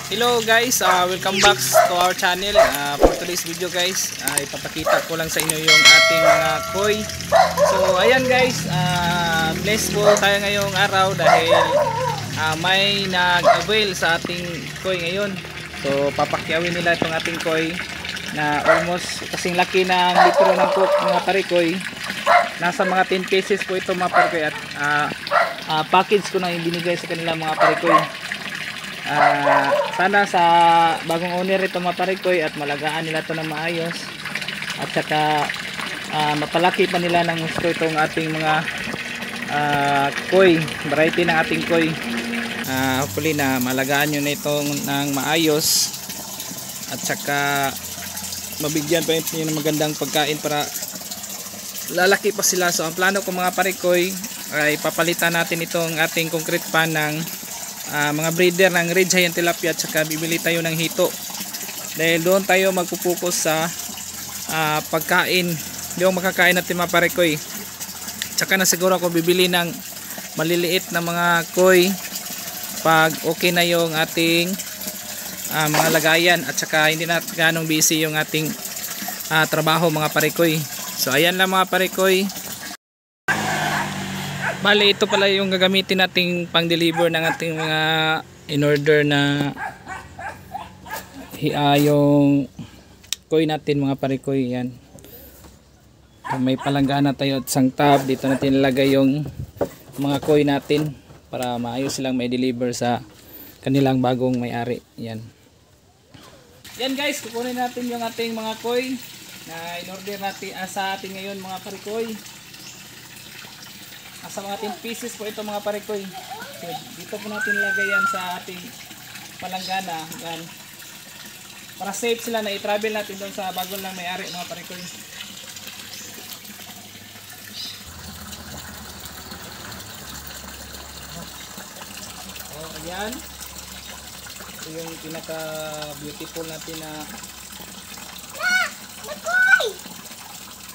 Hello guys, welcome back to our channel. For today's video guys, ipapakita ko lang sa inyo yung ating mga koi. So ayan guys, blessed po tayo ngayong araw dahil may nag-avail sa ating koi ngayon. So papakyawin nila itong ating koi na almost kasing laki ng litro ng mga parikoy. Nasa mga 10 pieces po ito mga parikoy at package ko na ibinigay sa kanila mga parikoy. Sana sa bagong owner ito mga parikoy at malagaan nila ito ng maayos at saka mapalaki pa nila ng gusto itong ating mga koi, variety ng ating koi. Hopefully na malagaan nyo na itong ng maayos at saka mabigyan pa ito ng magandang pagkain para lalaki pa sila. So ang plano ko mga parikoy ay papalitan natin itong ating concrete pan ng mga breeder ng red giant tilapia at saka bibili tayo ng hito dahil doon tayo magpupokus sa pagkain. Yung makakain natin mga parikoy. Tsaka na siguro ako bibili ng maliliit na mga koi pag okay na yung ating mga lagayan at saka hindi na ganong busy yung ating trabaho mga parikoy. So ayan lang mga parikoy. Bali ito pala yung gagamitin nating pang deliver ng ating mga in order na yung koi natin mga parikoy. Yan, may palanggana tayo at isang tab. Dito natin nilagay yung mga koi natin para maayos silang may deliver sa kanilang bagong may-ari. Yan guys, kukunin natin yung ating mga koi na in order natin sa atin ngayon mga parikoy. Sa mga 10 pieces po ito mga parikoy. So, dito po natin lagay yan sa ating palanggana. Yan. Para safe sila na i-travel natin doon sa bagong lang may-ari mga parikoy. Ayan. Ito yung pinaka beautiful natin na Nakoy!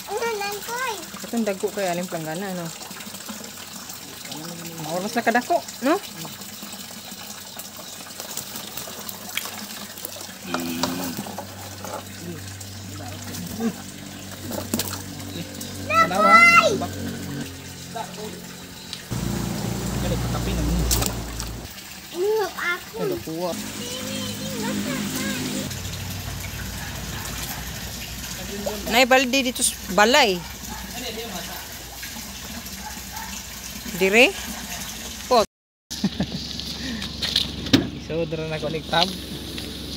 Ano nakoy? Itong dagko kay aling planggana no. Oras na kadako, no? Nakoy! Kali patapi na mo. Ingat ako. Hello kuwa. Nay balde dito sa balay. Dire? So, dara na ko tab.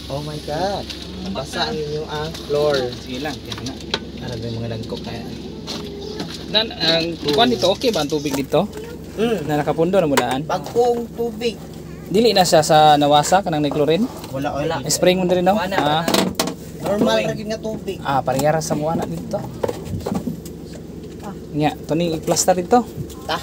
Oh my god. Nabasa yung floor. Sige lang, kaya na. Ano ba yung mga dagko kaya? Ang kuwan dito, okay ba ang tubig dito? Na nakapundo na mo daan? Bagong tubig. Dili na siya sa nawasa kanang ni-chlorine? Wala. Spring mo din no? Normal ra gyud nga tubig. Parehara sa muana dito. Nya, to ni i-plaster dito. Ta.